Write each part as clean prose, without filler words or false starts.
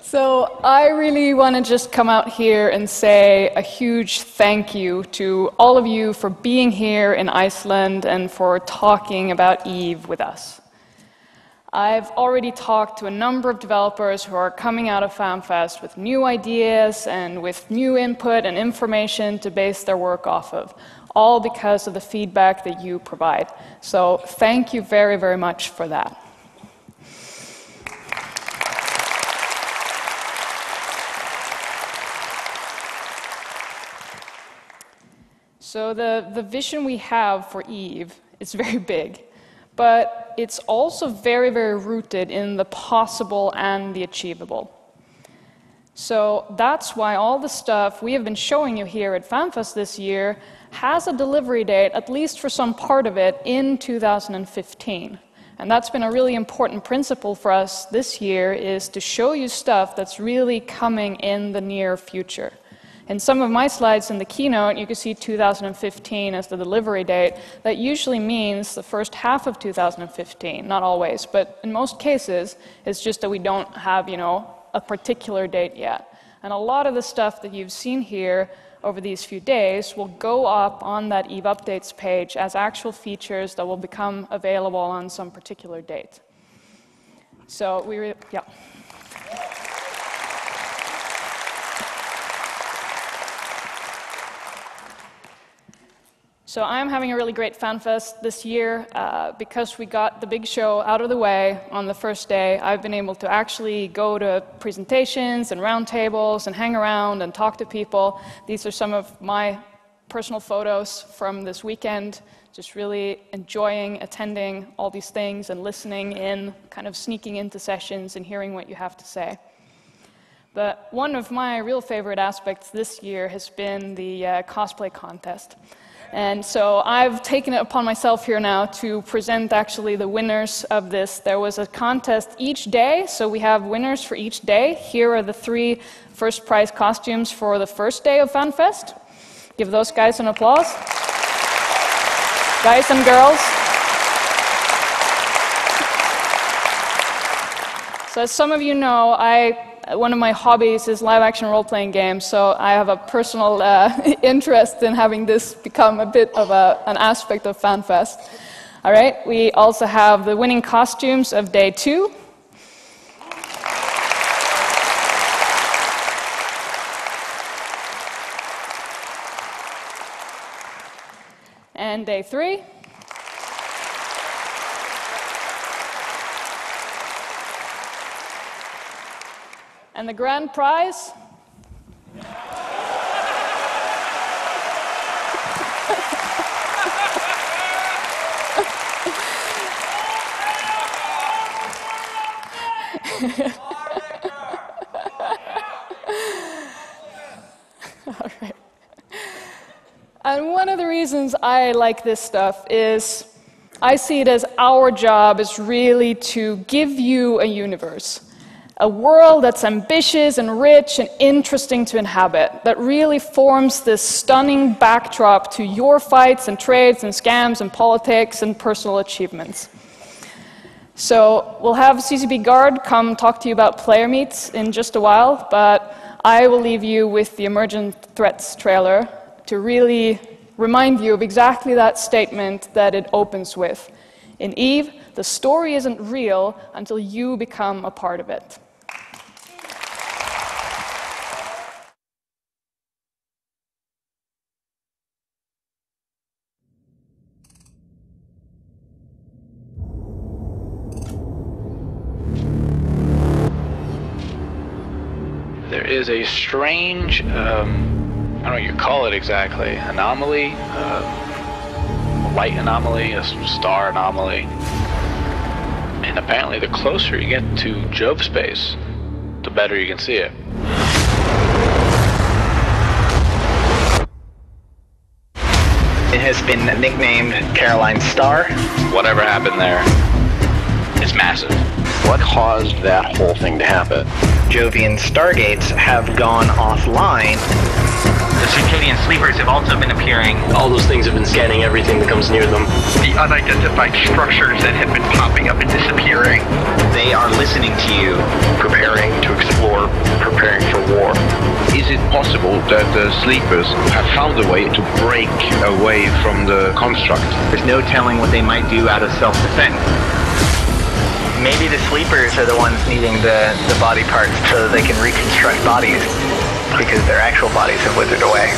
So I really want to just come out here and say a huge thank you to all of you for being here in Iceland and for talking about EvE with us. I've already talked to a number of developers who are coming out of FanFest with new ideas and with new input and information to base their work off of, all because of the feedback that you provide. So thank you very, very much for that. So the vision we have for EvE is very big, but it's also very, very rooted in the possible and the achievable. So that's why all the stuff we have been showing you here at FanFest this year has a delivery date, at least for some part of it, in 2015. And that's been a really important principle for us this year, is to show you stuff that's really coming in the near future. In some of my slides in the keynote, you can see 2015 as the delivery date. That usually means the first half of 2015, not always, but in most cases, it's just that we don't have, a particular date yet. And a lot of the stuff that you've seen here over these few days will go up on that EvE Updates page as actual features that will become available on some particular date. So yeah. So I'm having a really great FanFest this year. Because we got the big show out of the way on the first day, I've been able to actually go to presentations and roundtables and hang around and talk to people. These are some of my personal photos from this weekend, just really enjoying attending all these things and listening in, kind of sneaking into sessions and hearing what you have to say. But one of my real favorite aspects this year has been the cosplay contest. And so I've taken it upon myself here now to present actually the winners of this. There was a contest each day, so we have winners for each day. Here are the 3 first prize costumes for the first day of FanFest. Give those guys an applause. Guys and girls. So as some of you know, one of my hobbies is live-action role-playing games, so I have a personal interest in having this become a bit of an aspect of FanFest. All right, we also have the winning costumes of day 2. And day 3. And the grand prize? All right. And one of the reasons I like this stuff is I see it as our job is really to give you a universe. A world that's ambitious and rich and interesting to inhabit, that really forms this stunning backdrop to your fights and trades and scams and politics and personal achievements. So we'll have CCP Guard come talk to you about player meets in just a while, but I will leave you with the Emergent Threats trailer to really remind you of exactly that statement that it opens with. In EvE, the story isn't real until you become a part of it. There is a strange, I don't know what you call it exactly, anomaly, a light anomaly, a star anomaly. And apparently the closer you get to Jove space, the better you can see it. It has been nicknamed Caroline's Star. Whatever happened there is massive. What caused that whole thing to happen? Jovian stargates have gone offline. The circadian sleepers have also been appearing. All those things have been scanning everything that comes near them. The unidentified structures that have been popping up and disappearing. They are listening to you. Preparing to explore, preparing for war. Is it possible that the sleepers have found a way to break away from the construct? There's no telling what they might do out of self-defense. Maybe the sleepers are the ones needing the body parts so that they can reconstruct bodies, because their actual bodies have withered away.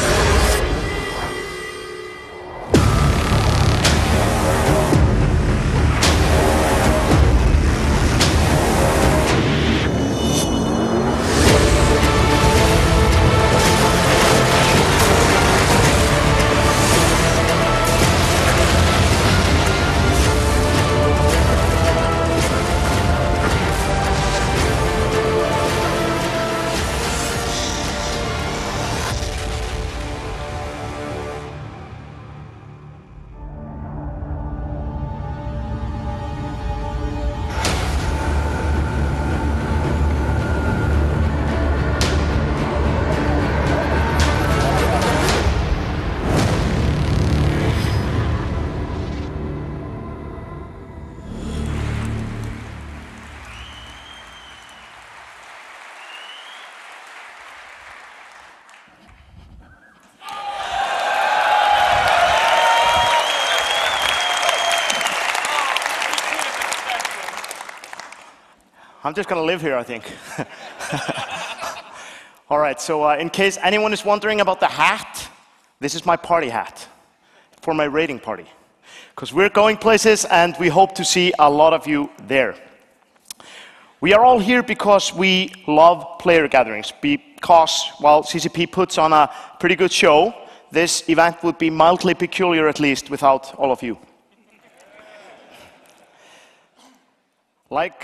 I'm just going to live here, I think. All right, so in case anyone is wondering about the hat, this is my party hat for my raiding party. Because we're going places and we hope to see a lot of you there. We are all here because we love player gatherings. Because while CCP puts on a pretty good show, this event would be mildly peculiar, at least, without all of you. Like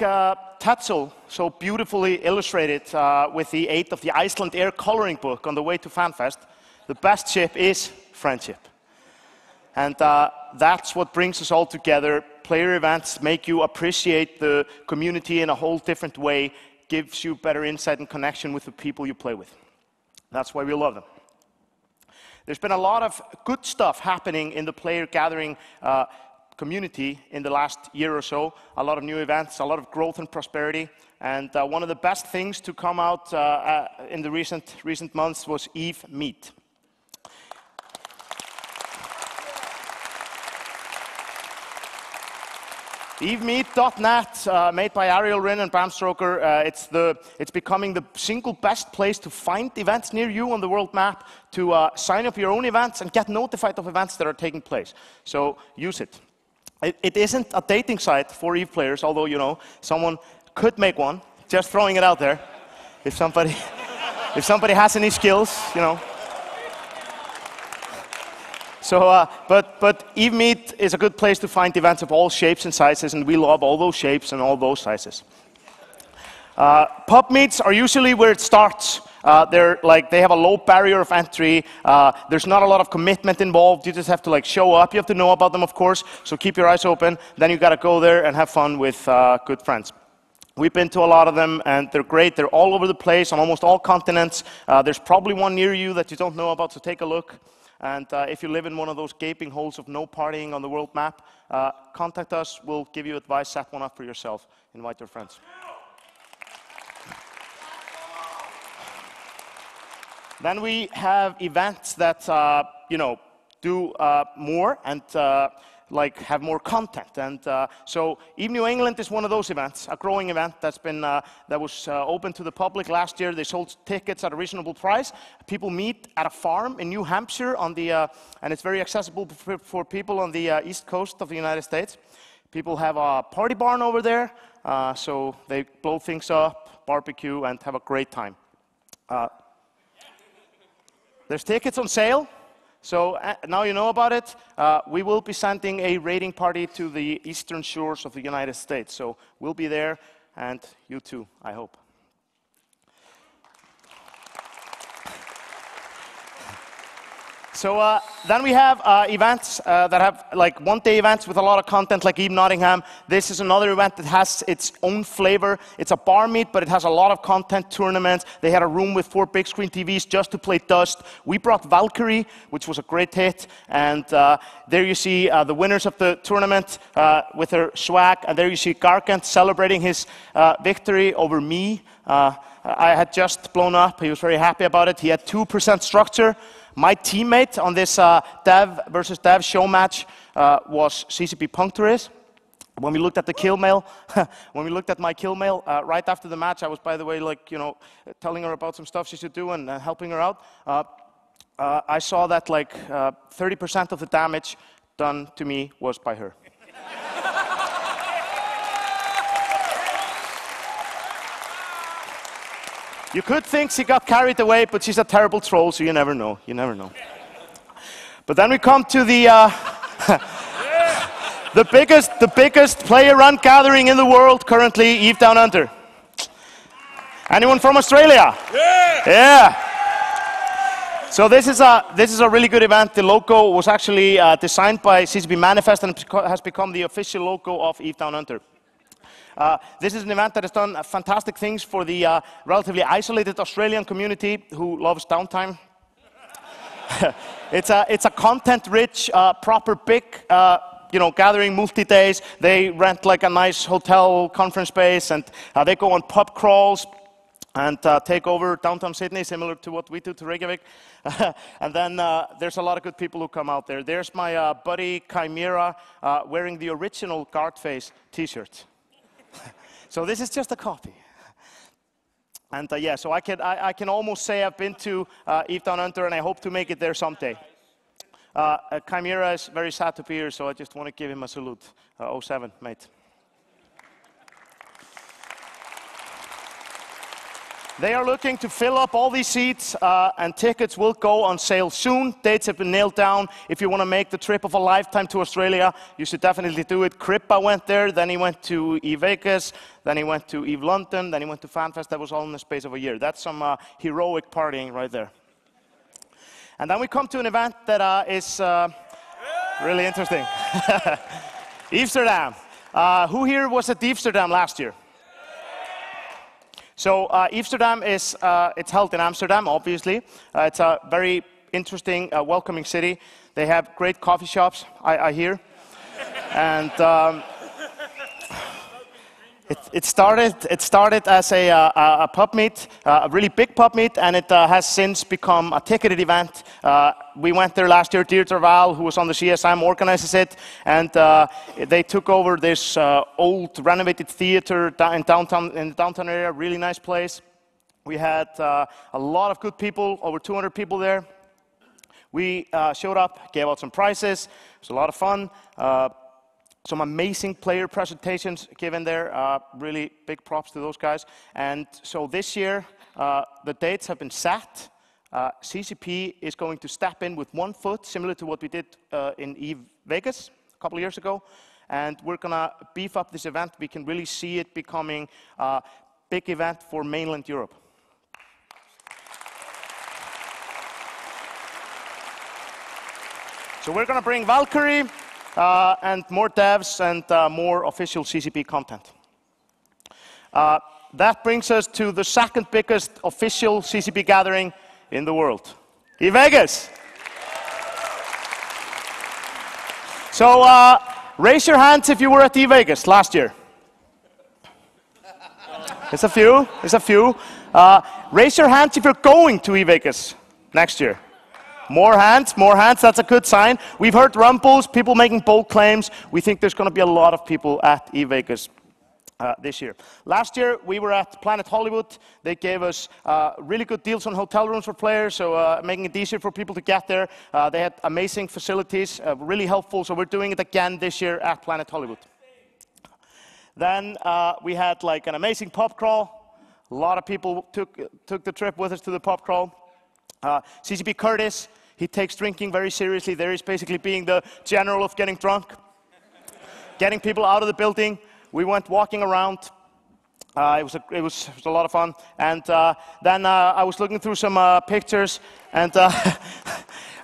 Tetzel so beautifully illustrated with the aid of the Iceland Air coloring book on the way to FanFest, the best ship is friendship. And that's what brings us all together. Player events make you appreciate the community in a whole different way, gives you better insight and connection with the people you play with. That's why we love them. There's been a lot of good stuff happening in the player gathering community in the last year or so. A lot of new events, a lot of growth and prosperity. And one of the best things to come out in the recent months was EvE Meet. EveMeet.net, made by Ariel Rinn and Bram Stroker, it's becoming the single best place to find events near you on the world map, to sign up your own events and get notified of events that are taking place. So use it. It isn't a dating site for EvE players, although, you know, someone could make one. Just throwing it out there. If somebody has any skills, you know. So, but EvE Meet is a good place to find events of all shapes and sizes, and we love all those shapes and all those sizes. Pub meets are usually where it starts. They have a low barrier of entry. There's not a lot of commitment involved. You just have to show up. You have to know about them, of course. So keep your eyes open. Then you got to go there and have fun with good friends. We've been to a lot of them, and they're great. They're all over the place on almost all continents. There's probably one near you that you don't know about, so take a look. And if you live in one of those gaping holes of no partying on the world map, contact us. We'll give you advice. Set one up for yourself. Invite your friends. Then we have events that do more and have more content. And so EvE New England is one of those events, a growing event that was open to the public last year. They sold tickets at a reasonable price. People meet at a farm in New Hampshire and it's very accessible for people on the east coast of the United States. People have a party barn over there, so they blow things up, barbecue, and have a great time. There's tickets on sale. So now you know about it. We will be sending a raiding party to the eastern shores of the United States. So we'll be there, and you too, I hope. So then we have events that have like one-day events with a lot of content, like EvE Nottingham. This is another event that has its own flavor. It's a bar meet, but it has a lot of content, tournaments. They had a room with 4 big screen TVs just to play Dust. We brought Valkyrie, which was a great hit. And there you see the winners of the tournament with their swag. And there you see Gargant celebrating his victory over me. I had just blown up. He was very happy about it. He had 2% structure. My teammate on this dev versus dev show match was CCP Puncturis. When we looked at the kill mail, when we looked at my kill mail right after the match, I was, by the way, like, you know, telling her about some stuff she should do and helping her out. I saw that like 30% of the damage done to me was by her. You could think she got carried away, but she's a terrible troll, so you never know. You never know. But then we come to the the biggest player-run gathering in the world currently, EvE Down Under. Anyone from Australia? Yeah. Yeah. So this is a really good event. The logo was actually designed by CCP Manifest and has become the official logo of EvE Down Under. This is an event that has done fantastic things for the relatively isolated Australian community who loves downtime. It's a content-rich, proper big, gathering, multi-days. They rent like a nice hotel conference space, and they go on pub crawls and take over downtown Sydney, similar to what we do to Reykjavik. And then there's a lot of good people who come out there. There's my buddy Chimera wearing the original Guardface t-shirt. So this is just a copy. And yeah, so I can almost say I've been to EvE Down Under, and I hope to make it there someday. Chimera is very sad to be here, so I just want to give him a salute. 07, mate. They are looking to fill up all these seats, and tickets will go on sale soon. Dates have been nailed down. If you want to make the trip of a lifetime to Australia, you should definitely do it. Crippa went there, then he went to EvE Vegas, then he went to EvE London, then he went to FanFest. That was all in the space of a year. That's some heroic partying right there. And then we come to an event that is really interesting. Amsterdam. Who here was at Amsterdam last year? So Amsterdam is it's held in Amsterdam, obviously. It's a very interesting, welcoming city. They have great coffee shops, I hear. And it started as a pub meet, a really big pub meet, and it has since become a ticketed event. We went there last year. Deirdre Val, who was on the CSM, organizes it, and they took over this old renovated theater in the downtown area. Really nice place. We had a lot of good people, over 200 people there. We showed up, gave out some prizes. It was a lot of fun. Some amazing player presentations given there. Really big props to those guys. And so this year, the dates have been set. CCP is going to step in with 1 foot, similar to what we did in EvE Vegas a couple of years ago. And we're going to beef up this event. We can really see it becoming a big event for mainland Europe. So we're going to bring Valkyrie and more devs and more official CCP content. That brings us to the second biggest official CCP gathering in the world, EvE Vegas. So raise your hands if you were at EvE Vegas last year. It's a few. It's a few. Raise your hands if you're going to EvE Vegas next year. More hands, more hands. That's a good sign. We've heard rumbles, people making bold claims. We think there's going to be a lot of people at EvE Vegas this year. Last year, we were at Planet Hollywood. They gave us really good deals on hotel rooms for players, so making it easier for people to get there. They had amazing facilities, really helpful, so we're doing it again this year at Planet Hollywood. Then we had like an amazing pub crawl. A lot of people took the trip with us to the pub crawl. CCP Curtis, he takes drinking very seriously. There he's basically being the general of getting drunk, getting people out of the building. We went walking around. It was a lot of fun. And then I was looking through some pictures, and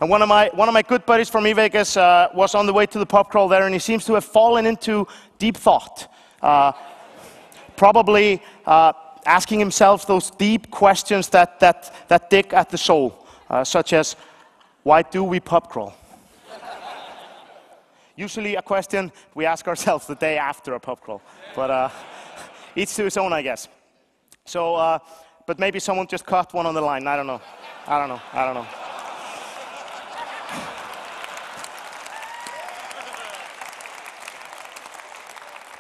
And one of my good buddies from Vegas was on the way to the pub crawl there, and he seems to have fallen into deep thought, probably asking himself those deep questions that dig at the soul, such as, why do we pub crawl? Usually a question we ask ourselves the day after a pub crawl, but each to his own, I guess. So, but maybe someone just caught one on the line. I don't know.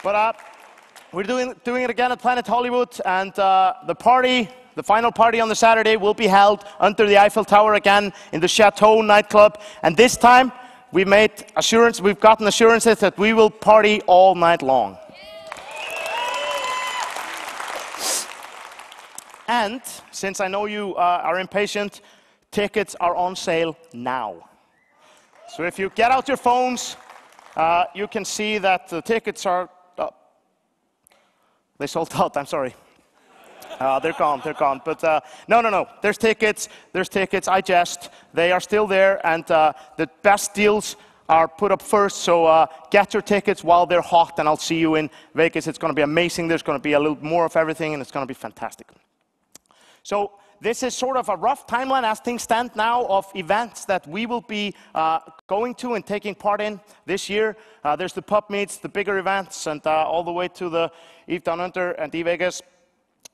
But we're doing it again at Planet Hollywood, and the final party on the Saturday will be held under the Eiffel Tower again in the Chateau nightclub. And this time, we've gotten assurances that we will party all night long. And since I know you are impatient, tickets are on sale now. So if you get out your phones, you can see that the tickets are, they sold out, I'm sorry. They're gone. But no, there's tickets, I jest. They are still there, and the best deals are put up first, so get your tickets while they're hot, and I'll see you in Vegas. It's going to be amazing. There's going to be a little more of everything, and it's going to be fantastic. So this is sort of a rough timeline as things stand now of events that we will be going to and taking part in this year. There's the pub meets, the bigger events, and all the way to the EvE Down Under and EvE Vegas.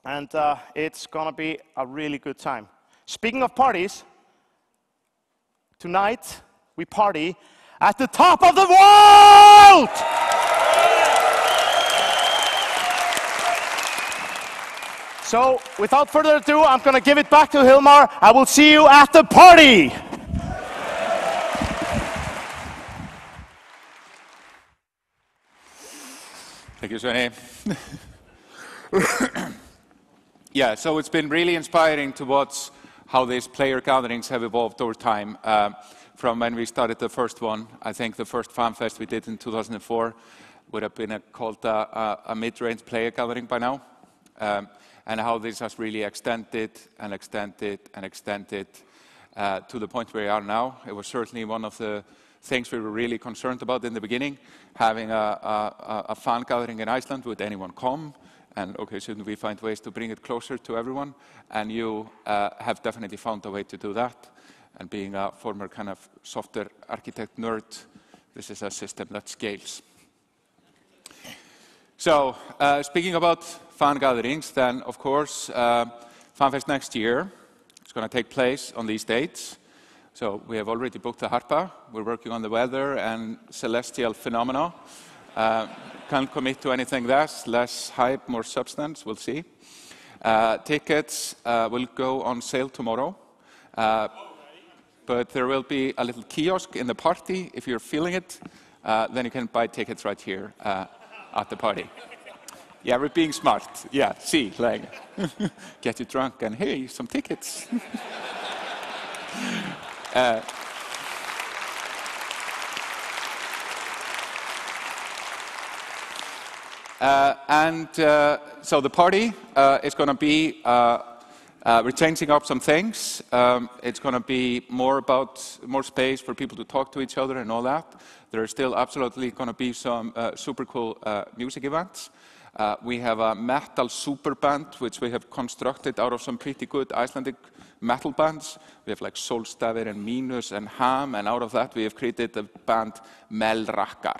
And it's going to be a really good time. Speaking of parties, tonight we party at the top of the world! So, without further ado, I'm going to give it back to Hilmar. I will see you at the party! Thank you, Svenny. Yeah, so it's been really inspiring to watch how these player gatherings have evolved over time. From when we started the first one, I think the first FanFest we did in 2004 would have been called a mid-range player gathering by now. And how this has really extended and extended and extended to the point where we are now. It was certainly one of the things we were really concerned about in the beginning, having a fan gathering in Iceland. Would anyone come? And okay, shouldn't we find ways to bring it closer to everyone? And you have definitely found a way to do that. And being a former kind of software architect nerd, this is a system that scales. So, speaking about fan gatherings, then of course, FanFest next year is going to take place on these dates. So we have already booked the Harpa. We're working on the weather and celestial phenomena. Can't commit to anything less hype, more substance, we'll see. Tickets will go on sale tomorrow. But there will be a little kiosk in the party. If you're feeling it, then you can buy tickets right here at the party. Yeah, we're being smart. Yeah, see, like, get you drunk and hey, some tickets. So the party is going to be, we're changing up some things. It's going to be more space for people to talk to each other and all that. There are still absolutely going to be some super cool music events. We have a metal super band, which we have constructed out of some pretty good Icelandic metal bands. We have like Solstafir and Minus and Ham, and out of that we have created the band Melrakkar,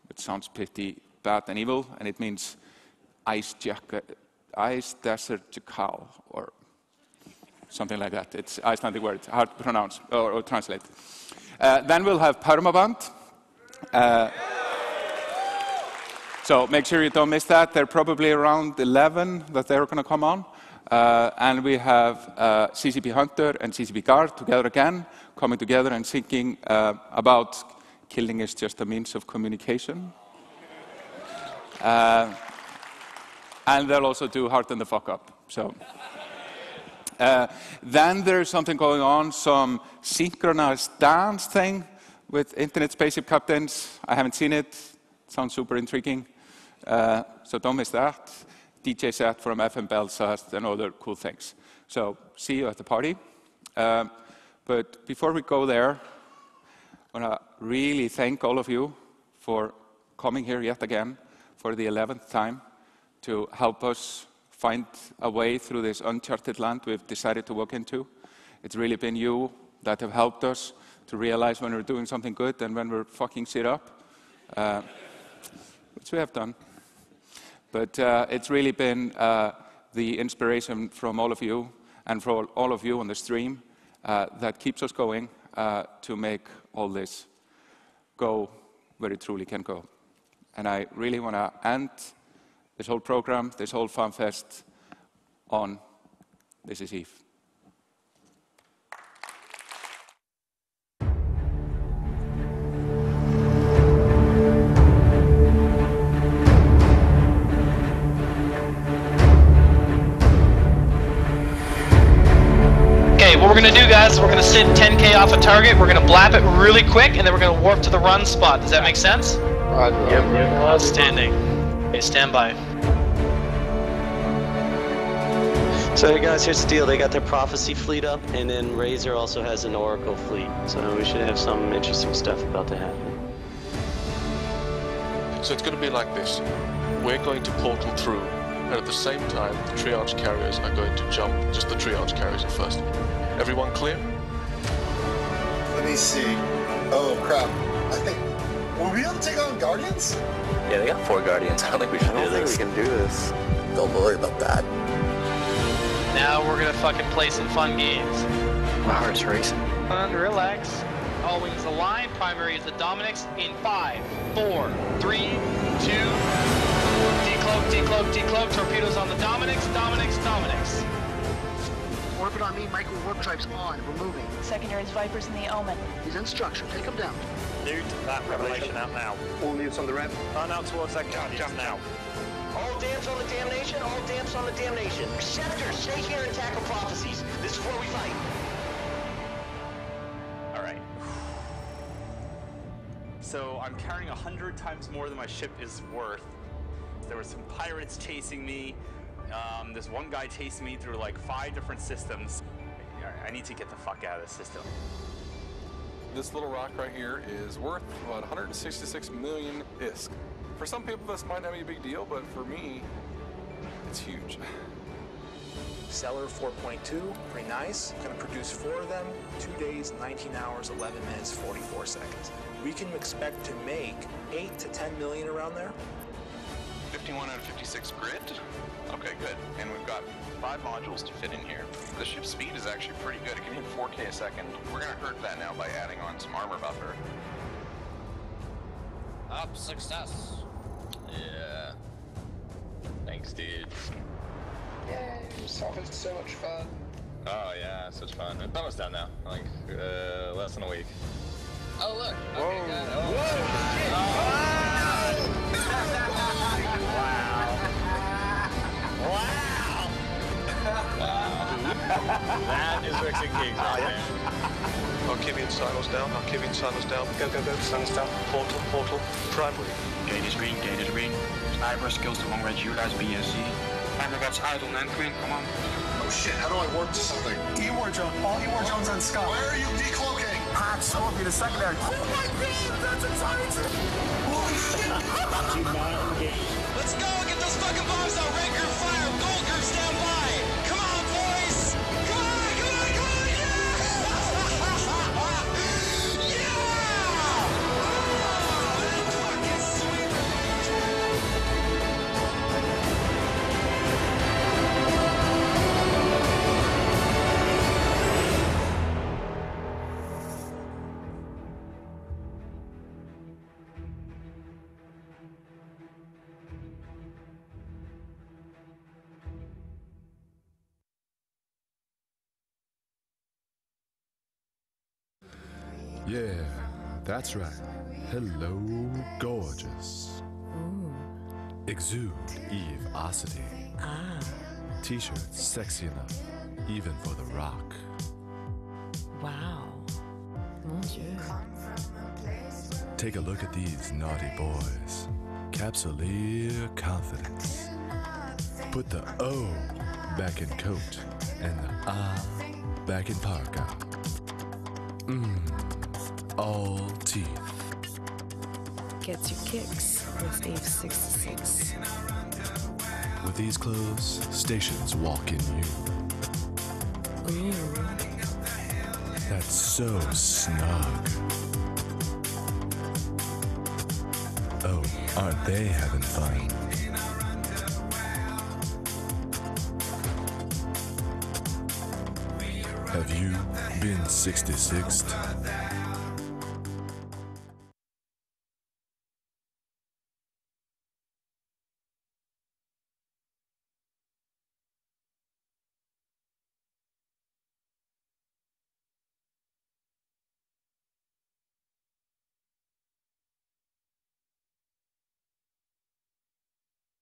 which sounds pretty bad and evil, and it means ice desert jackal, or something like that. It's Icelandic word, hard to pronounce or translate. Then we'll have Permaband. So make sure you don't miss that. They're probably around 11 that they're going to come on. And we have CCP Hunter and CCP Guard together again, coming together and thinking about killing is just a means of communication. And they'll also do Heart and the Fuck Up. So. Then there's something going on, some synchronized dance thing with Internet Spaceship Captains. I haven't seen it. Sounds super intriguing. So don't miss that. DJ set from FM Belfast and other cool things. So see you at the party. But before we go there, I want to really thank all of you for coming here yet again for the 11th time to help us find a way through this uncharted land we've decided to walk into. It's really been you that have helped us to realize when we're doing something good and when we're fucking shit up, which we have done. But it's really been the inspiration from all of you and for all of you on the stream that keeps us going to make all this go where it truly can go. And I really want to end this whole program, this whole FanFest on This is EvE. What we're going to do, guys, is we're going to sit 10K off a target, we're going to blap it really quick, and then we're going to warp to the run spot. Does that make sense? Yep. Outstanding. Okay, stand by. So hey guys, here's the deal. They got their Prophecy fleet up, and then Razor also has an Oracle fleet. So we should have some interesting stuff about to happen. So it's going to be like this. We're going to portal through, and at the same time, the triage carriers are going to jump. Just the triage carriers at first. Everyone clear? Let me see. Oh crap. I think... Will we be able to take on Guardians? Yeah, they got 4 Guardians. I don't think we should do this. we can do this. Don't worry about that. Now we're gonna fucking play some fun games. My heart's racing. Fun, relax. All wings align. Primary is the Dominics in 5, 4, 3, 2. Decloak, decloak, decloak. Torpedoes on the Dominics, Dominics, Dominics. Orbit on me, micro warp tribes on. We're moving. Secondaries, Vipers in the Omen. He's in structure. Take him down. Nude, that revelation out now. All newts on the rev. Run out towards that jump now. All damps on the damnation, all damps on the damnation. Scepter, stay here and tackle prophecies. This is where we fight. Alright. So I'm carrying 100 times more than my ship is worth. There were some pirates chasing me. There's one guy chasing me through like 5 different systems. I need to get the fuck out of this system. This little rock right here is worth about 166 million ISK. For some people this might not be a big deal, but for me, it's huge. Seller 4.2, pretty nice. Gonna produce 4 of them, 2 days, 19 hours, 11 minutes, 44 seconds. We can expect to make 8 to 10 million around there. 51 out of 56 grid. Okay, good. And we've got 5 modules to fit in here. The ship speed is actually pretty good. It can hit 4K a second. We're gonna hurt that now by adding on some armor buffer. Up success. Yeah. Thanks, dude. Yay, Sophie's so much fun. Oh yeah, such fun. It's almost done now. Like less than a week. Oh look. Whoa. Okay, got it. Oh, Wow. That is Rick's and Kings right there. Archivian silos down, Archivian silos down. Go, go, go. Silos down. Portal, portal. Primary. Gate is green, gate is green. Sniper skills to long range, you guys BSC. Sniper got idle, man. Queen, come on. Oh shit, how do I warp to something? E-War Jones, all E-War Jones on Scott. Where are you decloaking? Hot Scorpion, the secondary. Oh my god, that's a Titan! Holy shit! Let's go, get those fucking bombs out. Red group fire, gold group stand by. Come on, boys. Come on, come on, come on, yeah! Yeah! Oh, that's fucking sweet. Yeah, that's right. Hello, gorgeous. Ooh. Exude Eve-ocity. Ah. T-shirts sexy enough, even for the rock. Wow. Mon Dieu. Take a look at these naughty boys. Capsuleer confidence. Put the O back in coat and the back in parka. All teeth. Get your kicks with EvE 66. With these clothes, stations walk in you. Ooh. That's so snug. Oh, aren't they having fun? Have you been 66'd?